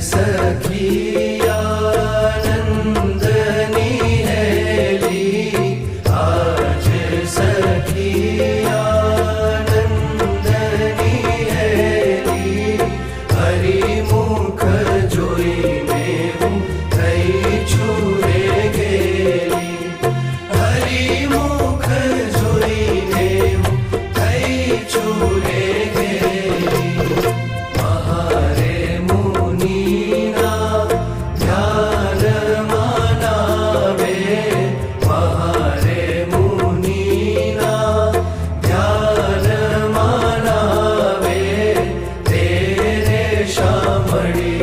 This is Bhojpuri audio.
सखिया नंदनी हेली, आज सखिया नंदनी हेली, हरि मुख जोईने हूँ थई छुरे गेली, हरि मुख जोईने हूँ थई छुरे गेली। महारे मुनीना ध्यान मनावे, महारे मुनीना ध्यान मनावे, तेरे शामड़ी